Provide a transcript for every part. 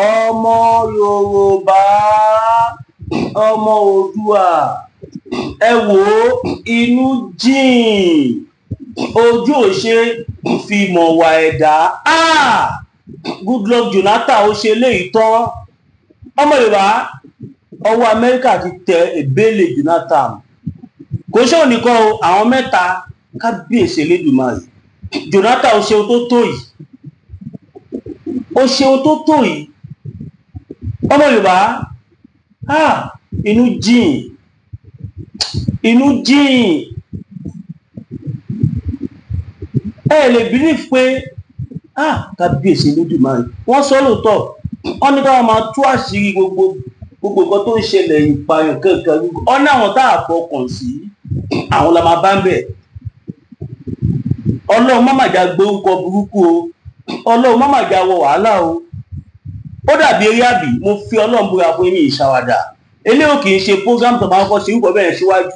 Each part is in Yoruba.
ọmọ Yorùbá, ọmọ Oòduà, ẹ wò inú jìn, ojú ò ṣe fi mọ̀ wà ẹ̀dá. Goodluck Jonathan ó ṣe léyìí tán. ọmọ Yorùbá, ọwọ́ Amẹ́ríkà ti tẹ ebele Jonathan. Kò ṣe òun nìkan o, àwọn mẹ́ta kábíyèsí Elédùmarè. Jonathan ó ṣe ohun tó tó yìí, ó ṣe ohun tó tó yìí. ọmọ Yorùbá, inú jìn, inú jìn. ẹ lè believe pé kábíyèsí Elédùmarè wọ́n sọ lóòótọ́, wọ́n ní káwọn máa tú àṣírí gbogbo nǹkan tó ń ṣẹlẹ̀, ìpààyàn kankan. wọ́n ní àwọn tá a fọkàn sí àwọn la máa bá ń bẹ̀. Ọlọ́run má mà já gbé orúkọ burúkú o, Ọlọ́run má mà já wọ wàhálà o. ó dàbí eré àbí, mo fi Ọlọ́run búra fún mi ìṣàwàdà. eléyìí kì í ṣe program tó máa kọ́ ṣe orúkọ bẹ́ẹ̀ síwájú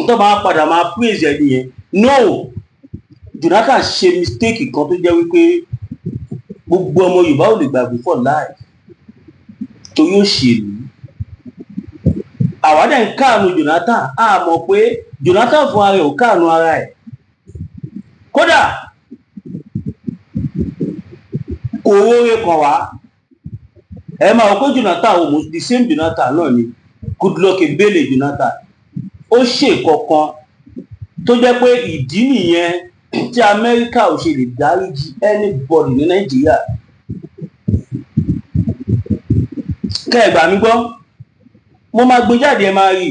tó máa padà máa praise ẹ̀ nìyẹn. No, Jonathan ṣe mistake kan tó jẹ́ wípé gbogbo ọmọ Yorùbá ò lè gbàgbé for life torí òṣèlú. àwa dẹ̀ ń káàánú Jonathan, a mọ̀ pé Jonathan fún ara ẹ̀ ò káàánú ara ẹ̀. kódà kò róore kan wá. ẹ máa wọ pé Jonathan ò mú the same Jonathan náà ni Goodluck ebele Jonathan. ó ṣe kankan tó jẹ́ pé ìdí nìyẹn tí Amẹ́ríkà ò ṣe lè dáríjì anybody ní Nàìjíríà. kẹ́ẹ̀gbà mi gbọ́, mo máa gbé jáde, ẹ máa rí.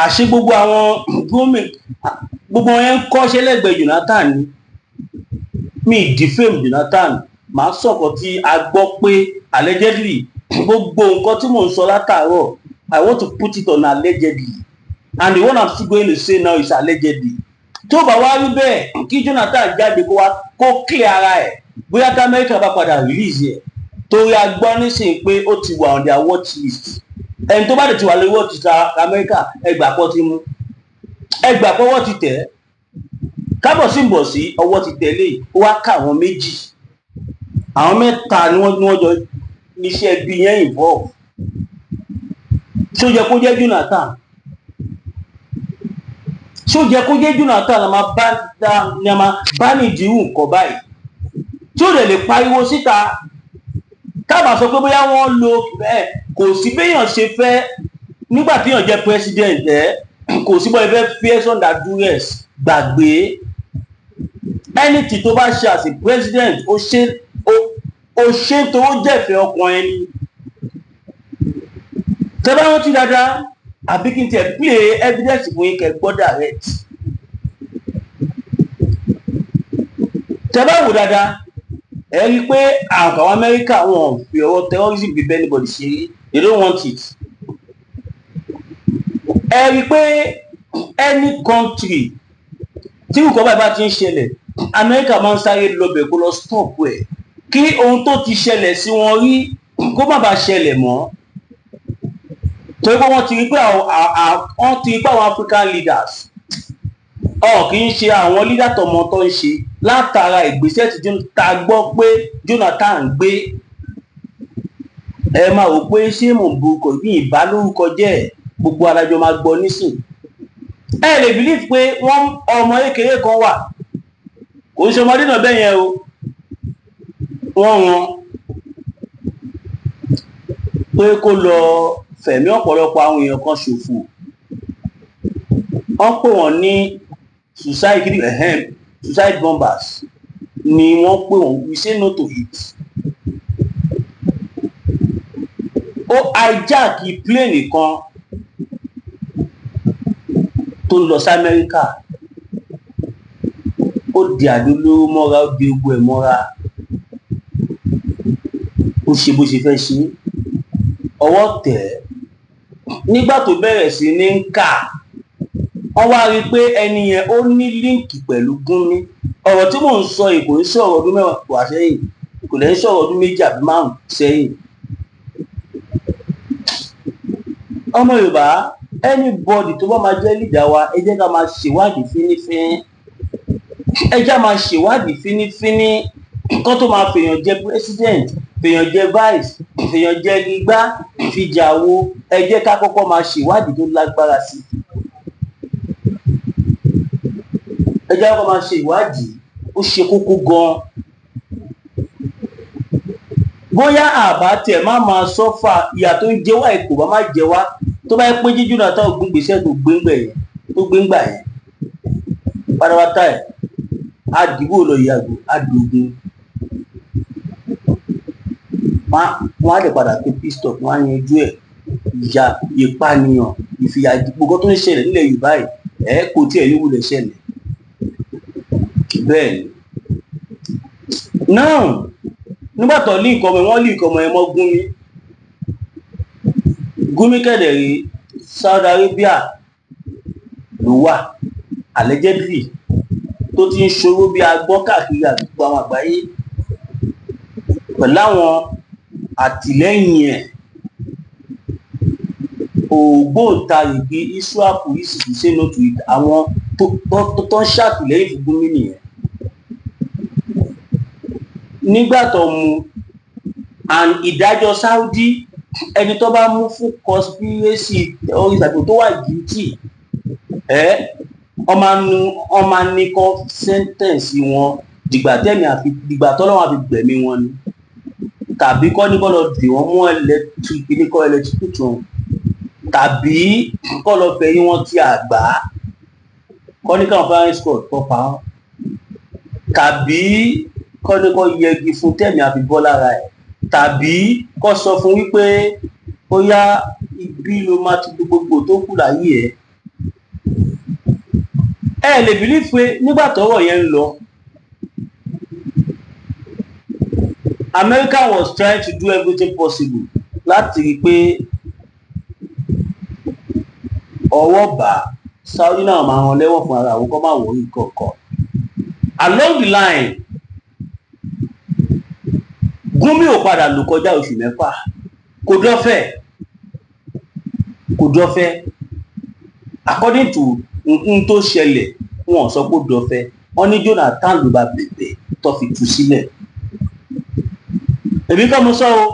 àṣé gbogbo àwọn Gumi, gbogbo wọn yẹn ń kọ́ṣẹ́ lẹ́gbẹ̀ẹ́ Jonathan ni. mi defame Jonathan, màá sọ̀kọ̀ tí a gbọ́ pé allegedly. gbogbo nǹkan tí mò ń sọ látàárọ̀, I want to put it on allegedly, and the one I'm still going to say now is allegedly. tó bá wá rí bẹ́ẹ̀, kí Jonathan jáde kó clear ara ẹ̀, bóyá tí Amẹ́ríkà bá padà release ẹ̀. torí a gbọ́ nísìnyí pé ó ti wà on their watch list. ẹni tó bá dẹ̀ ti wà lórí watch list Amẹ́ríkà, ẹgbà pọ̀ ti mú, ẹgbà pọ̀wọ́ ti tẹ̀. kábọ̀ sí ń bọ̀ sí ọwọ́ ti tẹ̀lé, ó wá ká àwọn méjì, àwọn mẹ́ta ni wọ́n jọ níṣẹ́ bí yẹn involve. ṣó yẹ kó jẹ́ Jonathan? ṣó yẹ kó jẹ́ Jonathan la máa bá nídìí nǹkan báyìí? tí ó lè pariwo síta káàbà sọ pé bóyá wọ́n lo kò sí béèyàn ṣe fẹ́ nígbà tí èèyàn jẹ́ president kò sí bóyá fẹ́ fear under duress. gbàgbé anything tó bá ṣe as a president, ó ṣe tó jẹ́fẹ́ ọkàn ẹni. tẹ́ bá rántí dáadáa, àbí kí n tiẹ̀ play evidence fún yín kẹ́ gbọ́ direct. tẹ́ bá wò dáadáa, ẹ rí i pé àwọn Amẹ́ríkà wọn fi ọwọ́ terrorism bí anybody ṣe rí, they don't want it. ẹ rí i pé any country tí nǹkan báyìí bá ti ń ṣẹlẹ̀, Amẹ́ríkà máa ń sáré lọ́bẹ̀ kó lọ stop ẹ̀, kí ohun tó ti ṣẹlẹ̀ sí wọn rí kó má bàa ṣẹlẹ̀ mọ́. torí pé wọ́n ti rí pé àwọn African leaders kì í ṣe àwọn leader tọmọ tó ń ṣe látara ìgbésẹ̀ tí ta gbọ́ pé Jonathan ń gbé. ẹ máa wò pé ṣé mò ń burúkọ bí ìbálòrúkọ jẹ́, gbogbo adájọ́ máa gbọ́ nísìn. ẹ lè believe pé wọ́n ọmọ kékeré kan wà, kò ń ṣe ọmọdé náà bẹ́ẹ̀ yẹn o, wọ́n rán pé kó lọ fẹ̀mí ọ̀pọ̀lọpọ̀ àwọn èèyàn kan ṣòfò. wọ́n pè wọ́n ní suicide bombers ni wọ́n pè wọ́n. we say no to it. ó hijack plane kan tó lọ sí Amẹ́ríkà, ó di àdúlówó mọ́ra, ó di ogun ẹ̀ mọ́ra, ó ṣe bó ṣe fẹ́ ṣe. ọwọ́ tẹ̀ ẹ́. nígbà tó bẹ̀rẹ̀ sí ní ń kà, wọ́n wá rí i pé ẹni yẹn ó ní líǹkì pẹ̀lú Gumi. ọ̀rọ̀ tí mò ń sọ yìí kò ń sọ̀rọ̀ ọdún mẹ́wàá sẹ́yìn, kò lè ń sọ̀rọ̀ ọdún 2 àbí 5 sẹ́yìn. ọmọ Yorùbá, anybody tó bá máa jẹ́ leader wa, ẹ jẹ́ ká máa ṣèwádìí fínífíní. ẹ jẹ́ máa ṣèwádìí fínífíní. kó tó máa fèèyàn jẹ president, fèèyàn jẹ vice, fèèyàn jẹ igbá, ìfìjàwo, ẹ jẹ́ ká kọ́kọ́ máa ṣèwádìí tó lágbára sí i. Ẹ jẹ́ ká kọ́kọ́ máa ṣe ìwádìí, ó ṣe kókó gan-an. Bóyá àbá tiẹ̀ má máa sọ́fà ìyà tó ń jẹ wá kò bá má jẹ wá tó bá yẹ pé jíjú náà táwọn ògùn gbèsè tó gbé ń gbà yẹn pátápátá ẹ̀ àdìbò lọ yàgò àdògún wọ́n á lè padà pé pistop wọ́n á yanjú ẹ̀ ìjà ìpànìyàn ìfìyà gbogbo tó ń ṣẹlẹ̀ nílẹ̀ Yorùbá ẹ̀ kò tiẹ̀ yóò wulẹ̀ ṣẹlẹ̀ bẹ́ẹ̀ ni. Now nígbà tó lé nǹkan ọmọ wọn lé nǹkan ọmọ ẹ mọ́ Gumi kẹ̀dẹ̀rí Saudi Arabia ló wà allegedly tó ti ń ṣòro bí agbọ́n káàkiri àdúgbò àwọn àgbáyé pẹ̀lú àwọn àtìlẹ́yìn ẹ̀ ògbóǹtarìgì Iswaku ìsìnkú sínú àwọn tó ń ṣàtìlẹ́yìn fún Gumi nìyẹn. Nígbà tó mú and ìdájọ́ Saudi ẹni tó bá mú fún conspiracy terrorism tó wà guilty ọmọ ní kọ́ sentence wọn dìgbà tọ́lọ́wọ́n àfi gbẹ̀mí wọn ni tàbí kọ́ ní kọ́ lọ dì wọ́n mú electric tún tàbí kọ́ lọ fẹ̀yìn wọn ti àgbá kọ́ ní káwọn firing squad kọ́ pa wọ́n tàbí kọ́ ní kọ́ yẹgi fún tẹ̀mí àfi bọ́ lára ẹ̀ tàbí kọ́ sọ fún wípé ó yá ibi ló máa ti gbogbo tó kù láyé ẹ lè believe pé nígbà tọ́rọ̀ yẹn ń lọ America was trying to do everything possible láti rí i pé ọwọ́ bá Saudi náà máa hàn lẹ́wọ̀n fún ara àwọn kọ́ máa wọ̀ orí kọ̀ọ̀kan along the line Gumi ò padà lò kọjá oṣù mẹ́fà kò dọ́fẹ́ according to nǹkan tó ṣẹlẹ̀ wọn sọ pé dọ́fẹ́ wọn ní Jonathan ló bá bẹ̀bẹ̀ tó fi tú sílẹ̀ èmi kọ́ mo sọ o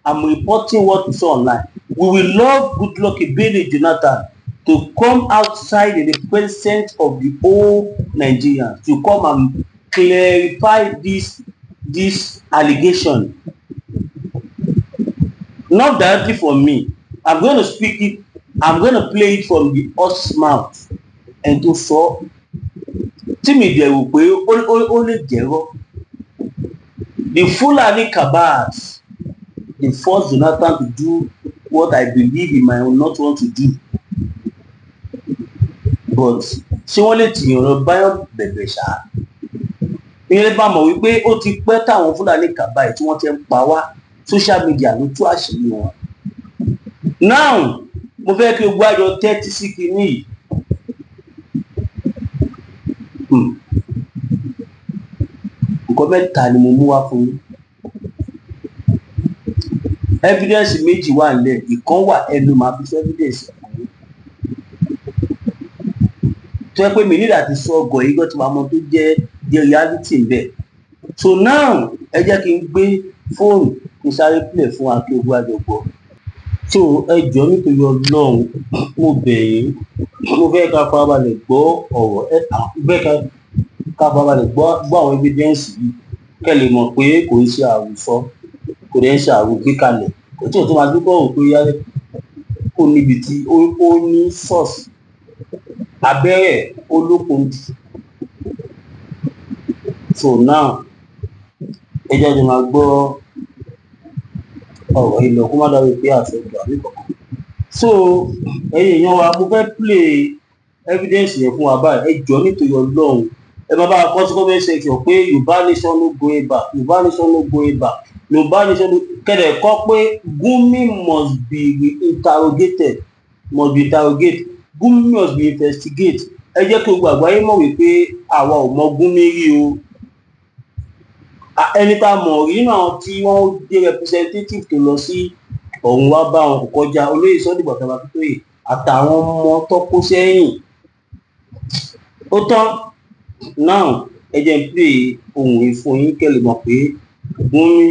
I'm reporting what we saw online. We will love Goodluck Ebele Jonathan to come outside in the presence of the whole Nigerians to come and clarify this allegation. Not directly from me. I'm going to speak it. I'm going to play it from the horse's mouth. And to sọ tí mi dẹ̀ wò pé ó lè jẹ́rọ́. The Fulani cabals, they forced Jonathan to do what I believe he might not want to do. But ṣé wọ́n lè tìyàn lọ báyọ̀ bẹ̀bẹ̀ ṣá? Ìyẹn bá mọ̀ wípé ó ti pẹ́ táwọn Fulani cabals tí wọ́n ti ń pa wá social media ló tú àṣírí wọn. Now mo fẹ́ kí gbogbo àjọ tẹ́tí sí kinní yìí. Nǹkan mẹ́ta ni mo mú wá fún yín. Evidence méjì wà nílẹ̀, ìkan wà ẹnu máa fi evidence fún yín. Tó yẹ pé mi nígbà tí sọ ọgọ̀ yìí gbọ́ tí màá mọ tó jẹ́ the reality ń bẹ̀. So now ẹ jẹ́ kí n gbé fóònù kí n sáré play fún wa kí gbogbo àjọ gbọ́. So ẹ jọ̀ọ́ nítorí Ọlọ́run mo bẹ̀ yín mo fẹ́ ká farabalẹ̀ gbọ́ ọ̀rọ̀ ká farabalẹ̀ gbọ́ àwọn evidence yìí kẹ́ lè mọ̀ pé kò ń ṣe àròsọ kò dẹ̀ ń ṣe àrògbékalẹ̀ kò tí ò tó máa dúpọ̀ òun pé yálẹ̀ kó níbi tí ó ní source abẹ́rẹ́ olókun jù. So now ẹ jẹ́ kí n máa gbọ́ ọ̀rọ̀ ilẹ̀ kó má dáwọ́ pé àṣẹ ìgbà mi kọ̀ọ̀kan. So ẹ̀yin èèyàn wa mo fẹ́ play evidence yẹn fún wa báyìí ẹ jọ̀ọ́ nítorí Ọlọ́run ẹ máa bá a kọ́ sí comment section pé Yorùbá nation no going back Yorùbá nation no going back Yorùbá nation no kẹ́dẹ̀ kọ́ pé Gumi must be interrogated Gumi must be investigated ẹ jẹ́ kí gbogbo àgbáyé mọ̀ wípé àwa ò mọ Gumi rí o ẹni tá a mọ̀ rí nínú àwọn tí wọ́n jẹ́ representative tó lọ sí ọ̀hún wá bá wọn kò kọjá olóyè Sunday Bàtàbà Akíntóyè àtàwọn ọmọ tó kó sẹ́yìn ó tán now ẹ jẹ́ n play ohùn yìí fún yín kẹ́ lè mọ̀ pé Gumi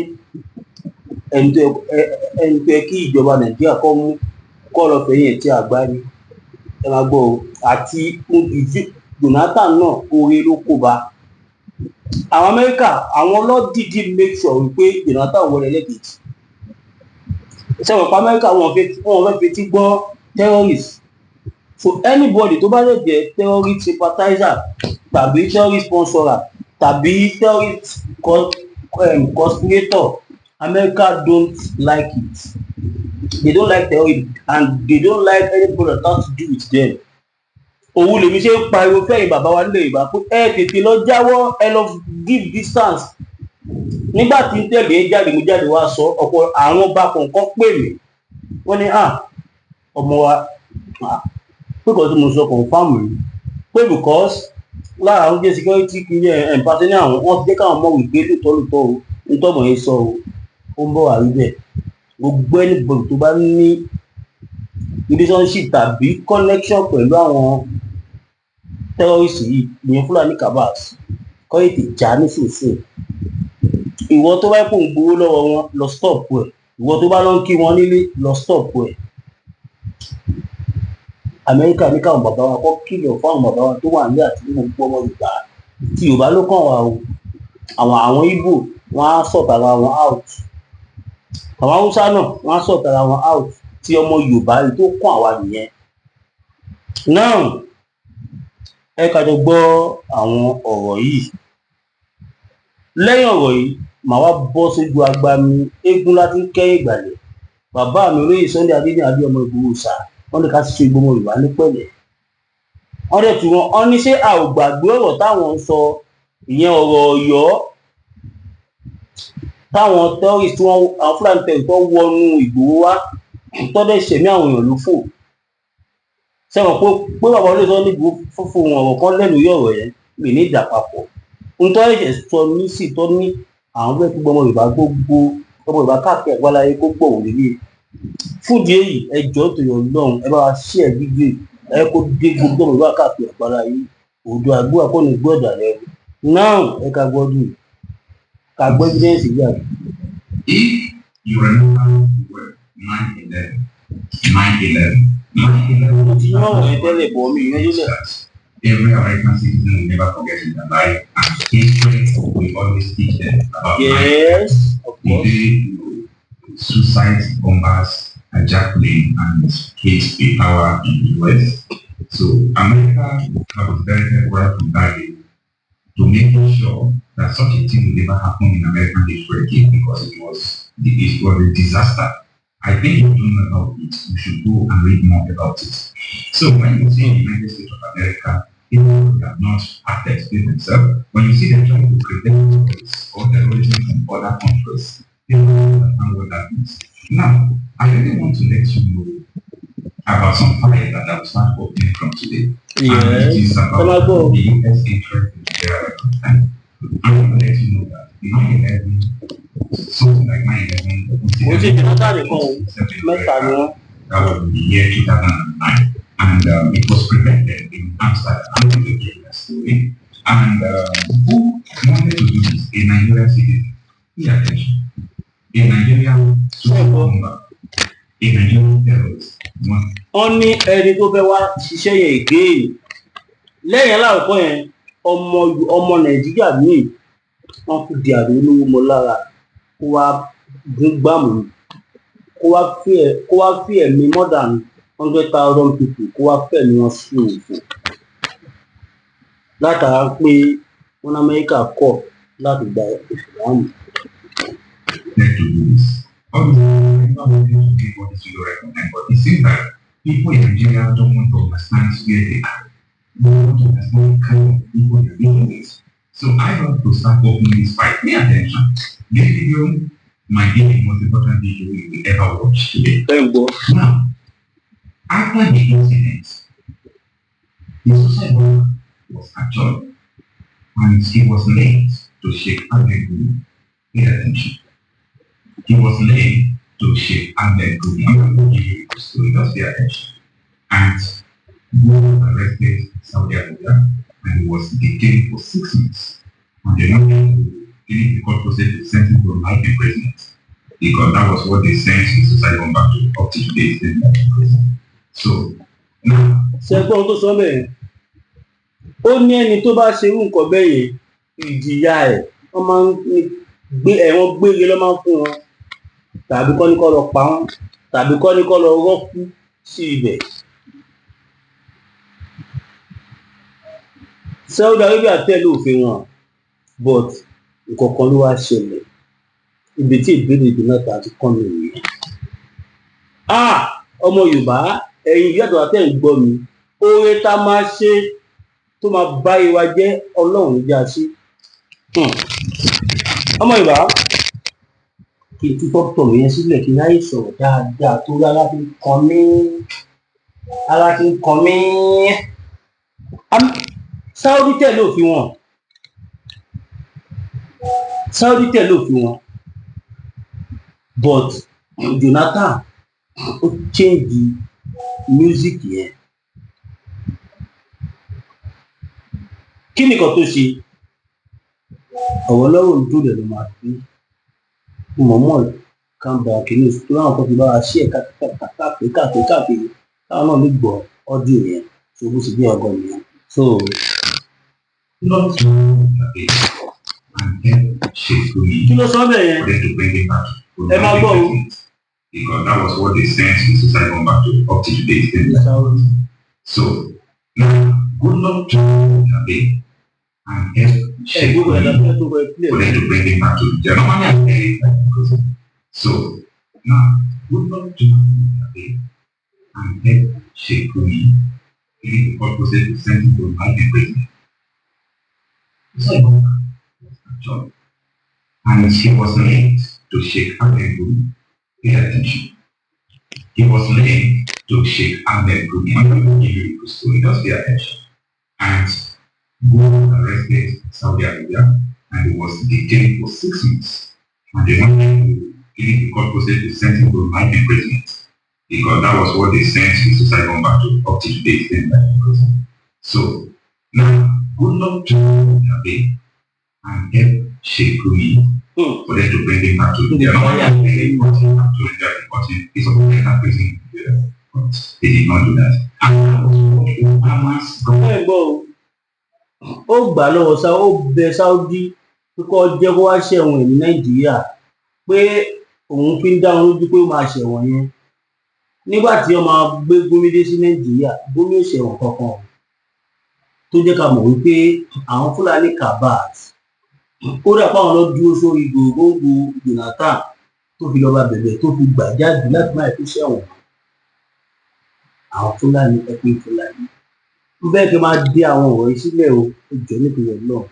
ẹni tó yẹ kí ìjọba Nàìjíríà kọ́ mú kọ́ lọ fẹ̀yìn ẹ̀ tí àgbáyé ẹ máa gbọ́ o àti Jonathan náà oore ló kó bá àwọn Amẹ́ríkà àwọn ọlọ́dìdí make sure wípé Jonathan wọlé lẹ́kẹ̀jì sẹ́wọ̀n pa Amẹ́ríkà wọn fẹ́ fetí gbọ́ terrorist so anybody tó bá lè jẹ́ terrorist sympathizer tàbí terrorist sponsor tàbí terrorist conspirator America don't like it they don't like terrorism and they don't like anybody that has to do with them òun lèmi ṣe ń pariwo fẹ́yìn bàbá wa nílẹ̀ Yorùbá pé ẹ tètè lọ jáwọ́ ẹ lọ give distance nígbà tí ń tẹ̀lé mo jáde wá sọ ọ̀pọ̀ àwọn ọba kọ̀ọ̀kan pè mí wọ́n ní ọmọ wa pé kò tí mo sọ confam mi pé because lára àwọn jẹ́ security kìíní pàṣẹ ní àwọn wọ́n ti jẹ́ káwọn mọ̀ wípé lóòótọ́ o nítọ́mọ̀ yẹn sọ o ó ń bọ̀ wá rí bẹ́ẹ̀ gbogbo ẹnìbọ̀dì tó bá ní relationship tàbí connection pẹ̀lú àwọn terrorist yìí ìyẹn Fúlàní cabals kọ́ ètè já nísinsìnyí ìwọ tó bá pò ń gbowó lọ́wọ́ wọn lọ stop ẹ̀ ìwọ tó bá lọ ń kí wọn nílé lọ stop ẹ̀ Amẹ́ríkà ní káwọn bàbá wa kọ́ kìlọ̀ fáwọn bàbá wa tó wà nílé àti nínú gbogbo ọmọ Yorùbá tí Yorùbá ló kàn wá o àwọn Ìgbò wọn á sọ̀tara wọn out àwọn Haúsá náà wọn á sọ̀tara wọn out tí ọmọ Yorùbá rí tó kàn àwa nìyẹn náà ẹ kájọ gbọ́ àwọn ọ̀rọ̀ yìí lẹ́yìn ọ̀rọ̀ yìí màá wá bọ́ sójú agbami eégún láti ń kẹ́yìn ìgbàlẹ̀ bàbá mi olóyè Sunday Adéníyì ọmọ Ìgbòho ṣá wọ́n ní ká ṣe gbọmọ Yorùbá ní pẹ̀lẹ́ wọ́n dẹ̀ tí wọ́n ní ṣé a ò gbàgbé ọ̀rọ̀ táwọn ń sọ ìyẹn ọ̀rọ̀ Ọ̀yọ́ táwọn terrorist àwọn Fúlàní terrorist tó wọnú Ìgbòho wá tọ́dẹ̀ ṣẹ̀mí àwọn èèyàn ló fò sẹ́wọ̀n pé bàbá olóyè sọ ní fúnfún ọ̀rọ̀ kan lẹ́nu yọ̀rọ̀ yẹn mi ní ìdà papọ̀ nítorí ẹ̀jẹ̀ sọ ní sì tọ́ ní àwọn fẹ́ẹ́ kí gbọmọ Yorùbá gbogbo ọmọ Yorùbá káàkiri àgbáláyé kó gbọ̀ wọ́n lélẹ̀ fúdìí èyí ẹjọ́ tó yọ lọ́hùn ẹ bá wa ṣí ẹ̀ gbígbé ẹ kó dé gbogbo ọmọ Yorùbá káàkiri àgbáláyé òdo àgbo àkọ́ni gbọ́dọ̀ rẹ náà ẹ ká gbọ́dọ̀ ká gbọ́ evidence yìí àgbẹ̀. If you remember the word 9/11, 9/11 every American citizen will never forget in their life, and history will always teach them about the day suicide bombers hijacked plane and caged the power in the US. So America was very careful from that day to make sure that such a thing will never happen in American history again, because it was a disaster. I think if you don't know about it, you should go and read more about it. So when you see the United States of America, people who have not acted themselves, when you see them trying to prevent terrorists or terrorism from other countries, they don't understand what that means. Now, I really want to let you know about some fire that I will start opening from today. Yes. And it is about the US interest in Nigeria. And I want to let you know that 9/11, something like 9/11, that was in the year 2009. And it was prevented in Amsterdam. I'm going to give that story. And who wanted to do this? A Nigerian citizen. Pay attention. A Nigerian super bomber. A Nigerian terrorist. Wọ́n ní ẹni tó fẹ́ wá ṣiṣẹ́ yẹn again lẹ́yìn aláàkọ́ yẹn ọmọ Nàìjíríà míì wọ́n fi di àdó olówó mọ́ lára kó wá gún gbàmù kó wá fi ẹ̀mí more than 100,000 people kó wá fẹ́ ni wọ́n sí òfò látara pé wọ́n Amẹ́ríkà kọ̀ láti gba ìsìlámù. But it seems that people in Nigeria don't want to understand where they are. They want to understand the kind of people they're dealing with. So I want to start opening this fight. Pay attention. This video might be the most important video you will ever watch today. Now, after the incident, the suicide bomber was captured and he was laid to Sheikh Ahmed Gumi. Pay attention. He was laid to Sheikh Ahmed Gumi. I'm going to give you the story, just pay attention. And Gumi was arrested in Saudi Arabia and he was detained for 6 months. and they wanted to finish the court process to send him to life imprisonment because that was what they sent the suicide bomber to up to today. So now, ṣẹgbọn tó sọ bẹ́ẹ̀ ó ní ẹni tó bá ṣe irú nǹkan bẹ́ẹ̀ yẹn ìjìyà ẹ̀ wọ́n máa ń gbé ẹ̀wọ̀n gbére ló máa ń fún wọn tàbí kọ́ ní kọ́ lọ pa wọ́n tàbí kọ́ ní kọ́ lọ rọ́kú sí ibẹ̀. Saudi Arabia tẹ̀lé òfin wọn but nǹkan kan ló wá ṣẹlẹ̀ ibi tí ìbéèrè Jonathan ti kọ́ mi nìyẹn. Ọmọ Yorùbá ẹ̀yin yàtọ̀ àtẹ̀ ń gbọ́ mi oore tá a máa ṣe tó máa bá ìwà jẹ́ Ọlọ́run já sí. Ọmọ Yorùbá kí n túbọ̀ tọ̀ mí yẹn sílẹ̀ kí n láyè sọ̀rọ̀ dáadáa tó rí ara ti ń kan mí Saudi tẹ̀lé òfin wọn but Jonathan ó change the music yẹn. Kí ni nǹkan tó ṣe ọ̀wọ́ lọ́wọ́ ń dúró lẹ́nu máa fi mọ̀mọ́ kan bá kìíní tó láwọn kan fi bá wa ṣí ẹ̀ káàkiri káwọn náà lè gbọ́ ọdún yẹn tó bó ṣe bí ọgọ́ nìyẹn. So not to and then shape Gumi. Kí ló sọ bẹ́ẹ̀ yẹn? For them to bring it back to Ẹ máa gbọ́ o. Because that was what they sent the suicide bomber to up to today. So now, good luck to Abe and help shape Gumi for them to bring it back to the normally. So now, good luck to Abe and help shape Gumi. The court process to send him to life imprisonment. And he was linked to Sheikh Ahmed Gumi. Pay attention. He was linked to Sheikh Ahmed Gumi. I'm going to give you the story. Just pay attention. And Gumi was arrested in Saudi Arabia and he was detained for 6 months. And they wanted to finish the court process to send him to life imprisonment because that was what they sent the suicide bomber to up to today. So now, good luck to Abe and help Sheikh Gumi for them to bring him back to the normally it's a better prison, but they did not do that. Ó gbà lọ́wọ́ ó bẹ Saudi pé kó jẹ́ kó wá ṣẹ̀wọ̀n ní Nàìjíríà pé òun fi ń dá wọn lójú pé ó máa ṣẹ̀wọ̀n yẹn nígbà tí wọ́n máa gbé Gumi dé sí Nàìjíríà Gumi ò ṣẹ̀wọ̀n kankan tó jẹ́ ká mọ̀ wípé àwọn Fúlàní Kabas ó dà fáwọn lọ dúró sórí gbogbo Jonathan tó fi lọ́ba bẹ̀bẹ̀ tó fi gbà jáde láti máa fi ṣẹ̀wọ̀n àwọn Fúlàní ẹ̀pẹ́ Fúlàní bẹ́ẹ̀ kí n máa dé àwọn ọ̀rọ̀ yìí sílẹ̀ o ìjọ nípìnlẹ̀ náà.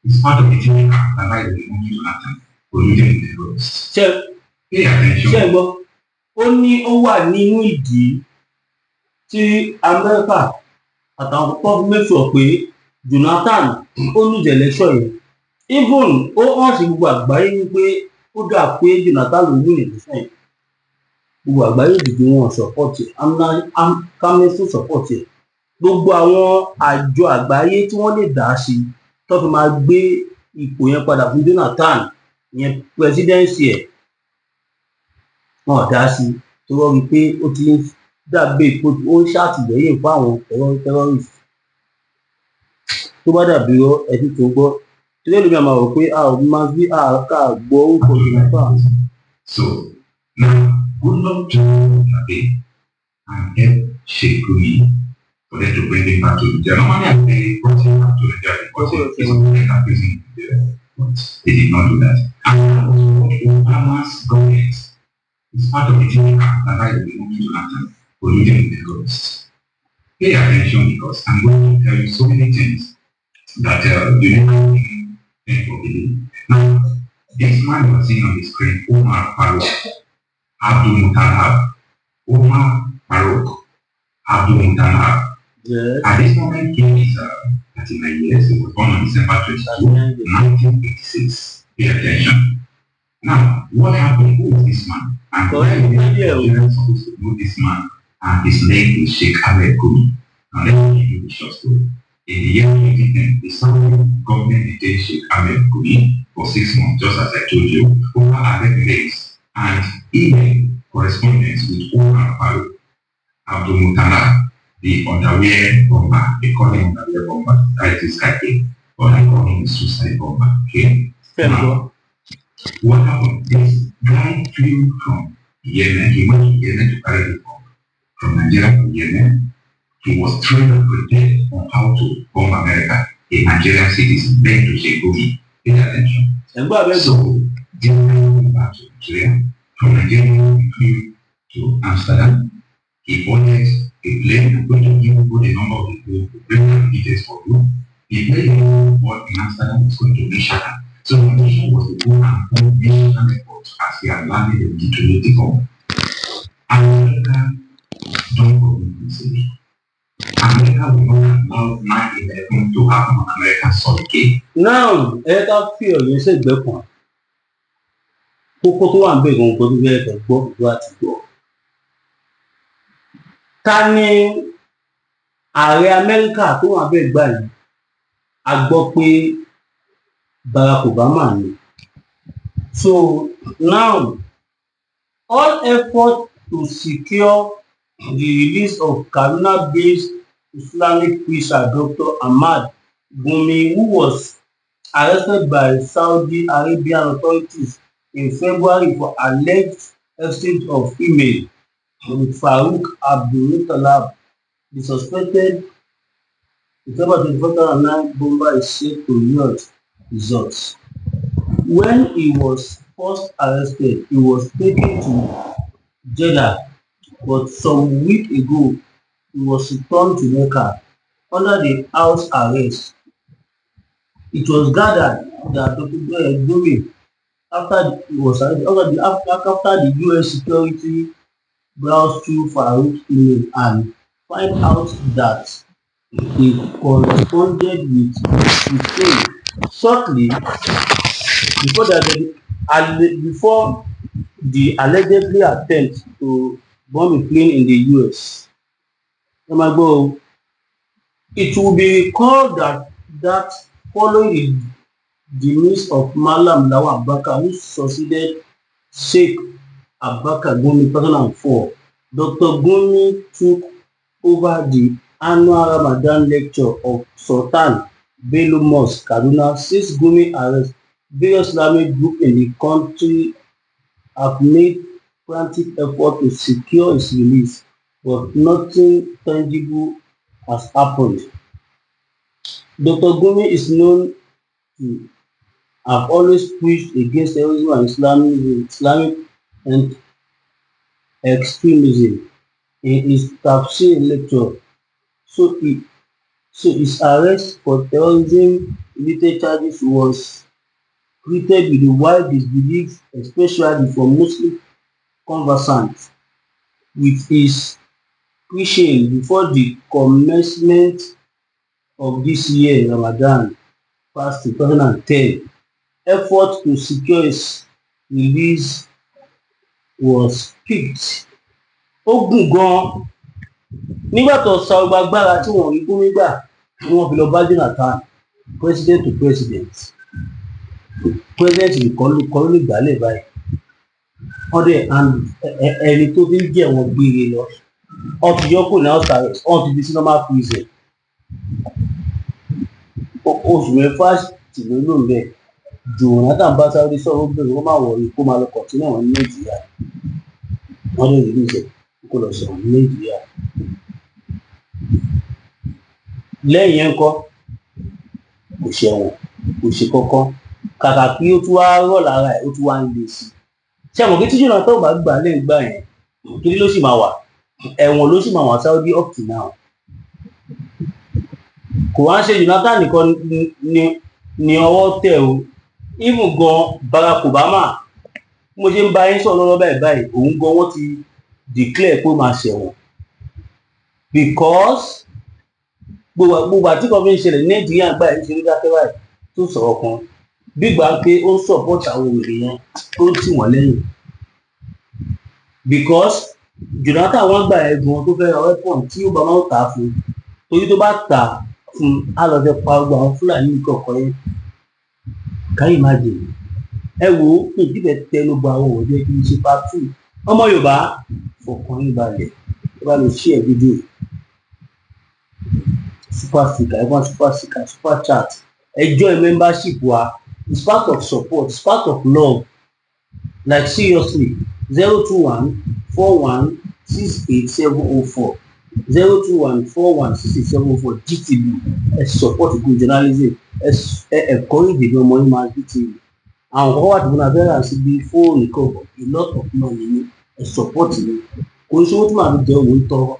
It's part of the thing that I like the movie Jonathan polluting the roads. Ṣé gbọ́ ó ní ó wà nínú ìdí tí Amẹ́ríkà àtàwọn tó mẹ́sọ̀ pé Jonathan ó lose election yẹn even ó hàn sí gbogbo àgbáyé wípé ó dà pé Jonathan ló win election yẹn gbogbo àgbáyé dìde wọn support ẹ amnesty support ẹ gbogbo àwọn àjọ àgbáyé tí wọ́n lè dá sí tó fi máa gbé ipò yẹn padà fún Jonathan yẹn presidency ẹ wọn dá sí tó wọ́n rí pé ó ti ń dàbí ipò ó ń ṣàtìlẹ́yìn fún àwọn terrorist tó bá dàbí ẹtí tó gbọ́ tí lẹ́nu mi àmà rò pé a ò máa bí àáká gbọ́ orúkọ Jonathan. So now, good luck to Abe and help Sheikh Gumi for them to bring him back to the normally they brought him back to the jail because he was better prison but they did not do that. And Obama's government is part of the thing that I will be moving Jonathan polluting the terrorists. Pay attention because I'm going to tell you so many things that you never think of believe. Now, this man you are seeing on the screen, Omar Farouk Abdul Muttalab. Omar Farouk Abdul Muttalab. Yes. At this moment, he is 39 years. He was born on December 22, 1986. Pay attention. Now, what happened? Who is this man? And why are you supposed to know this man? And his name is Sheikh Ahmed Gumi. Now, let me give you the short story. In the year 2010, the Saudi government detained Sheikh Ahmed Gumi for 6 months, just as I told you, over alleged links and email correspondence with Umar Farouk Abdul Mutala, the underwear bomber. They call him underwear bomber. That is Kake. But I call him suicide bomber. Okay? Now, what happened? This guy flew from Yemen. He went to Yemen to carry the bomb. From Nigeria to Yemen, he was trained and prepared on how to bomb America. A Nigerian citizen, then to Sheikh Gumi. Pay attention. So, this guy went back to Nigeria. From Nigeria, he flew to Amsterdam. He boarded a plane. I'm going to give you the number of the plane, the bring details for you. The plane board in Amsterdam was going to Michigan. So the mission was to go and hold Michigan airport as he had landed the detonating bomb. America don't go into America will not allow 9/11 to happen on America's soil. Now, I feel you said the point. Kókó tó wà ń bẹ̀ gan-an tó fẹ́ fẹ́ gbọ́ ìlú àti gbọ́. Ta ni ààrẹ Amẹ́ríkà tó wà bẹ́ẹ̀ gbà yìí? A gbọ́ pé Barack Obama ni. So now, all effort to secure the release of Kaduna-based Islamic preacher Dr. Ahmad Gumi, who was arrested by Saudi Arabian authorities in February for alleged exchange of email with Farouk Abdulmutalab, the suspected December 24, 2009 bomber is said to yield results. When he was first arrested, he was taken to Jeddah, but some week ago, he was returned to Mecca under the house arrest. It was gathered that Dr. Gumi, after the US security browsed through Farouk's email and find out that he corresponded with Hussein shortly before the allegedly attempt to bomb a plane in the US. It will be recalled that following the demise of Malam Lawan Abubakar, who succeeded Sheikh Abubakar Gumi in 2004, Dr. Gumi took over the annual Ramadan lecture of Sultan Bello Mosque, Kaduna. Since Gumi arrest, various Islamic groups in the country have made frantic efforts to secure his release, but nothing tangible has happened. Dr. Gumi is known to have always preached against terrorism and Islamic and extremism in his tafsir lecture. So his arrest for terrorism-related charges was greeted with a wide disbelief, especially from Muslim conversants, with his preaching before the commencement of this year Ramadan past 2010. Effort to secure his release was picked. Ó gùn gan-an nígbà tó sa ọgbà agbára tí wọ́n rí Gumi gbà ni wọ́n fi lọ bá Jonathan, president to president. President nìkan ló lè gbálẹ̀ báyìí. Wọ́n dẹ̀ ẹni tó fi ń jẹ́ wọn gbére lọ. Wọ́n ti yọ kúrò ní house arrest, wọ́n ti fi sí normal prison. Oṣù mẹ́fà sì ló lò ń bẹ̀. Jonathan bá Saudi sọ̀rọ̀ ó bẹ̀rẹ̀ wọ́n máa wọ̀ kó máa lọ kọ̀tínú àwọn ní Nàìjíríà. Wọ́n lè rí ìṣẹ̀ kó lọ sọ̀rọ̀ ní Nàìjíríà. Lẹ́yìn yẹn ńkọ́ kò ṣẹ̀wọ̀n kò ṣe kankan, kàkà kí ó tún wá rọ̀ lára ẹ̀ ó tún wá ń le sí i. Ṣé àmọ̀ pé tí Jonathan ò bá gbà lẹ́yìn gbà yẹn kí ló sì máa wà? Ẹ̀wọ̀n ló sì máa wà Saudi up to now. Kò wá ń ṣe Jonathan nìkan ni ọwọ́ tẹ̀ o. Even gan Barack Obama, mo ṣe ń bá yín sọ̀rọ̀ lọ́wọ́ báyìí òun gan wọ́n ti declare pé ó máa ṣẹ̀wọ̀n, because gbogbo àti kan fi ń ṣẹlẹ̀ Nàìjíríà gbà yín ṣe ní dákẹ́ báyìí tó sọ̀rọ̀ kan gbígbà pé ó ń support àwọn òrè yẹn tó ń tì wọ́n lẹ́yìn, because Jonathan wọ́n gbà ẹ̀gbọ́n tó fẹ́ ra weapon tí Obama ó tà á fún, torí tó bá tà fún á lọ fẹ́ pa gbogbo àwọn Fúlàní kọ̀ọ̀kan yẹn. Can you imagine? Ẹ wo ìdíbẹ̀ tẹnu bọ àwọn òde kí n ṣe part 2. Ọmọ Yorùbá fọkàn yín balẹ̀, ẹ bá lè share fídíò. Super sticker, everyone super sticker, super chat. Join membership wa. It's part of support, it's part of love. Like seriously, 02141687004. 02141687004 GTB. Support good journalism. Encourage the money man GTB. Àwọn kan wà tí wọ́n abẹ́rẹ́ àti bí fóònù kan a lot of money ní support ní. Kò sí owó tí màá fi jẹ owó tọrọ.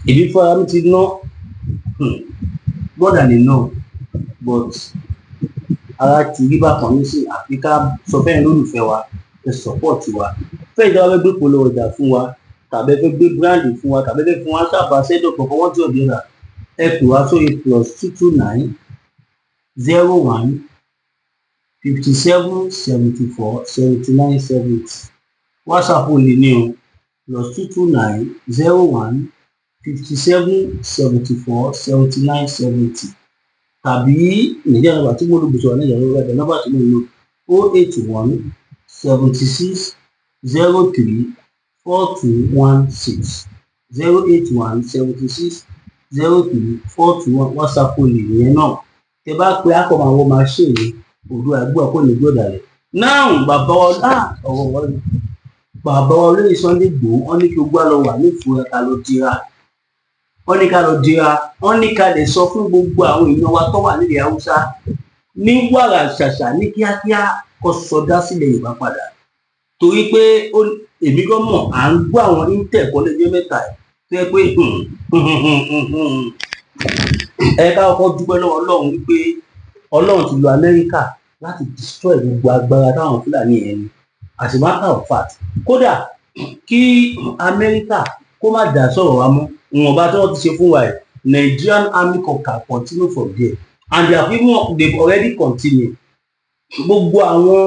Ìdí fúnra mi ti ná more than enough, but ara ti rí bákan ní sí Áfíríkà sọ fẹ́yìn lólùfẹ́ wa support wa. Fẹ́yìn tí wọ́n fẹ́ gbé polówó ọjà fún wa tàbí fẹ́ gbé brand fún wa tàbí fẹ́ fún wa sábà ṣẹ́dọ̀ kọ̀ọ̀kan wọ́n tí ò dé rà ẹ pè wá sórí +229 01 57 74 79 70. WhatsApp only ní o +229 01 57 74 79 70 tàbí Nàìjíríà nọ́mbà tí mo lò gbèsè wà Nàìjíríà lórí ẹ̀dẹ̀ nọ́mbà tí mo lò 081 76 03 4216 081 76 03 4216 WhatsApp only nìyẹn náà. Tẹ bá pe akọ̀mọ̀ àwọn máṣíìnì òdu àgbọ̀ kò ní gbọ́dọ̀ rẹ̀. Now bàbá wa bàbá wa olóyè Sunday Igboho wọ́n ní kí o gbá lọ wà ní ìfura ká lọ dira. Wọ́n ní ká lọ dira, wọ́n ní ká lè sọ fún gbogbo àwọn èèyàn wa tó wà nílẹ̀ Haúsá ní wàrà ṣàṣà ní kíákíá kó sọdá sílẹ̀ Yorùbá padà. Torí pé èmi gan mọ̀ à ń gbọ́ àwọn intel kọ́lẹ́jọ́ mẹ́ta ẹ̀ tó yẹ pé ẹ ká kọ́kọ́ dúpẹ́ lọ́wọ́ Ọlọ́run wípé Ọlọ́run ti lo Amẹ́ríkà láti destroy gbogbo agbára táwọn Fúlàní yẹn ní. As a matter of fact, kódà kí Amẹ́ríkà kó má dá sọ̀rọ̀ wa mọ́ ìwọ̀nba tí wọ́n ti ṣe fún wa ẹ̀ Nigerian Army can continue from there and they've already continued. Gbogbo àwọn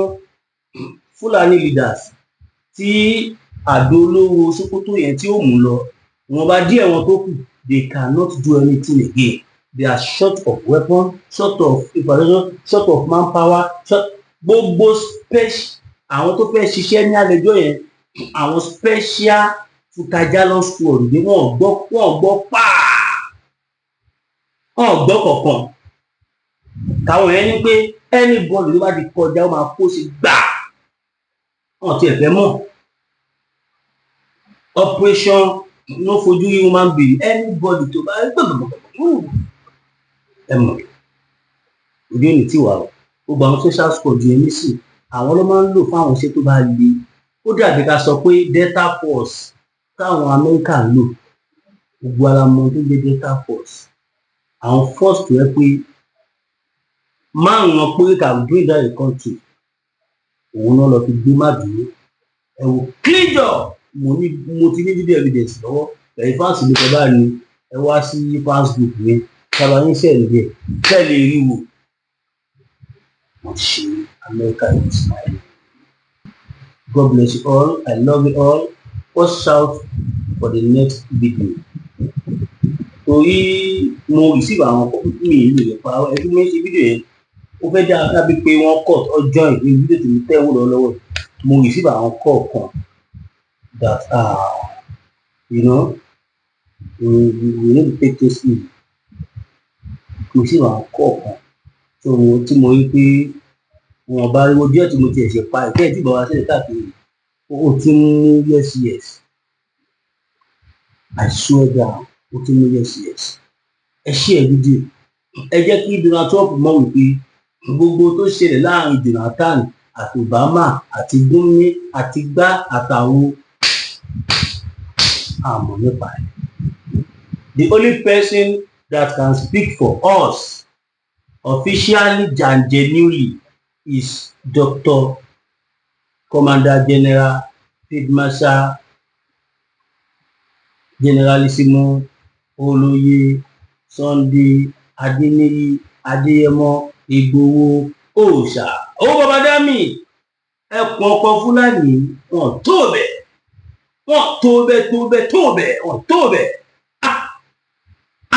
Fúlàní leaders tí àdó olóró Sókótó yẹn tí ó mú lọ ìwọ̀nba díẹ̀ wọn tó kù they cannot do anything again. They are short of weapon, short of information, short of manpower, gbogbo àwọn tó fẹ́ ṣiṣẹ́ ní àlejò yẹn àwọn special futajalon squad ni wọ́n gbọ́ kọ̀ọ̀kan. Káwọn yẹn ní pé anybody ló bá ti kọjá ó máa kó sí gbà wọ́n ti ẹ̀fẹ́ mọ̀. Operation no fojú human being anybody tó bá ẹ mọ̀ ojú ẹni tí wà ó gbogbo àwọn social squad yẹn nísìn àwọn ló máa ń lò fún àwọn iṣẹ́ tó bá le. Ó dàbí ká sọ pé Delta Force táwọn Amẹ́ríkà ń lò gbogbo ara mọ tó gbé Delta Force àwọn force tó yẹ pé márùn-ún péré can bring down a country òun náà lọ fi gbé má dúró. Ẹ wò kíjọ mo ti ní video evidence lọ́wọ́ ẹ̀yin fáǹsì mi kọjá ni ẹ wá sí fans group mi sábà yín sẹ́ẹ̀lì díẹ̀ sẹ́ẹ̀lì rí wò wọ́n ṣe America is smiling. God bless you all. I love you all. Watch out for the next video. Torí mo receive àwọn mi ìlú rẹ̀ pa ẹbí mi ṣe fídíò yẹn ó fẹ́ dábí pé wọ́n cut ọjọ́ ìwé fídíò tí mo tẹ́ wò lọ́wọ́ mo receive àwọn kọ̀ọ̀kan that we need to take this in. Mo receive àwọn kọ̀ọ̀kan tí mo rí pé wọn bá rí ojú ẹ̀ tí mo ti ẹ̀ṣẹ̀ pa ẹ̀kẹ́ ẹ̀ tí bàbá sílẹ̀ káàkiri ó ti mú yes I swear down ó ti mú yes ẹ share fídíò ẹ jẹ́ kí Donald Trump mọ̀ wípé gbogbo tó ṣẹlẹ̀ láàrin Jonathan àti Obama àti Gumi àti gbá àtàwọn àmọ́ nípa ẹ̀. The only person that can speak for us officially and genuinely is Dr. Commander General Field Marshal Generalissimo Olóyè Sunday Adéníyì Adéyẹmọ Ìgbòho Òòṣà owó bàbá dámì ẹkùn ọkọ Fúlàní wọn tó bẹ́ẹ̀.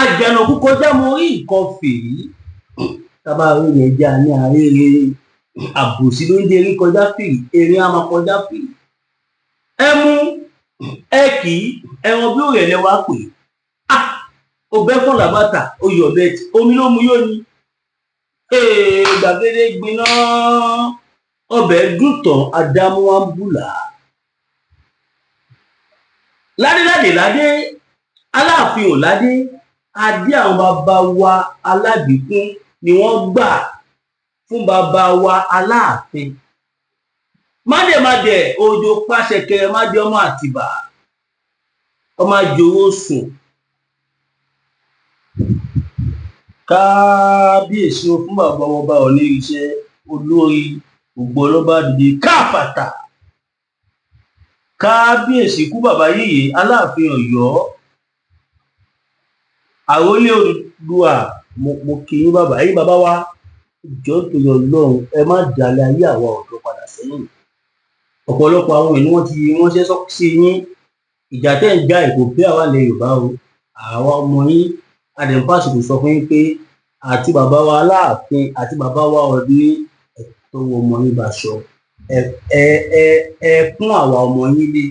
àjànàkú kọjá mo rí nǹkan fìrí tábà rí yẹn já ní àárẹ̀ àbòsí ló ń jẹ́ erin kọjá fìrí erin á máa kọjá fìrí ẹ mú ẹ kì í ẹran bí òrẹ̀lẹ̀ wá pè ọbẹ̀ fún làbàtà oyè ọbẹ̀ tí omi ló mu yóò ní gbàgede gbiná ọbẹ̀ dùn tán ádámù wa ń bùlà ládé aláàfin ò ládé adé àwọn bàbá wa alábìkún ni wọ́n gbà fún bàbá wa aláàfin mádèmádè òjò pàṣẹ kẹrẹ mádé ọmọ àtìbà ọmọ àjòwò sùn kábíyèsí o fún bàbá wọn bá ọ̀ní iṣẹ́ olórí gbogbo ọlọ́ba dìde káfàtà kábíyèsí kú bàbá yìí aláàfin Ọ̀yọ́ àrólé Odùduwà mo kì í bàbá yìí bàbá wa ìjọ torí Ọlọ́run ẹ má dalẹ̀ ayé àwa ọ̀dọ́ padà sẹ́yìn ọ̀pọ̀lọpọ̀ àwọn ènìyàn wọ́n ti ránṣẹ́ sí yín ìjà tẹ́ ń já ìkò bí àwa lẹ Yorùbá o àwa ọmọ yín adẹ̀fàṣìkò sọ fún yín pé àti bàbá wa Aláàfin àti bàbá wa Ọọ̀ni ẹ̀tọ́ ọmọ yín báṣọ ẹ fún àwa ọmọ yín lé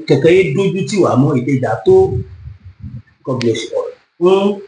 kẹ̀kẹ́ yé dójú tì wá mọ́ ìdíjà tó God bless you all.